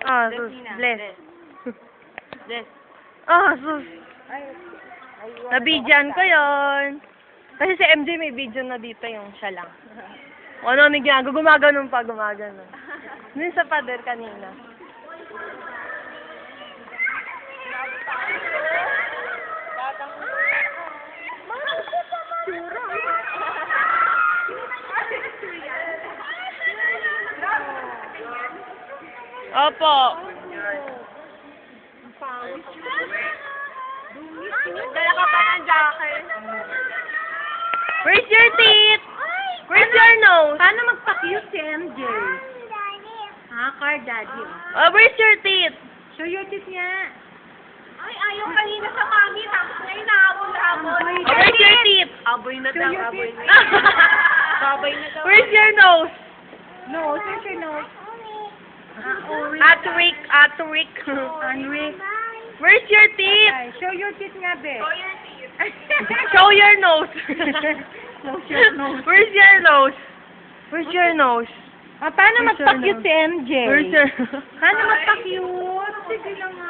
Ah, sus. Bless. Bless. Ah, sus. Nabidyan ko yon. Kasi si MJ may video na dito yung siya lang. O ano ni ginagawa? Gumaganon pa, gumaganon. Dun sa pader kanina. Opo. Dala ka pa ng jacket. Where's your teeth? Where's your nose? Paano magpa-cute si MJ? Ha? Car daddy. Oh, where's your teeth? Show your teeth nga. Ay, ayaw kanina sa mami. Tapos ngayon nahabol-habol. Aboy. Oh, where's your teeth? Aboy na daw, aboy na. Babay na daw. Where's your nose? Nose. Where's your nose? Atwick, Atwick. Anwick. Where's your teeth? Ay, show your teeth nga, be. Show your teeth. Show your nose. Show your nose. Where's your nose? Where's your nose? Ah, paano Where's your magpa-cute nose? si MJ? Where's your... Paano magpa-cute? Sige lang nga.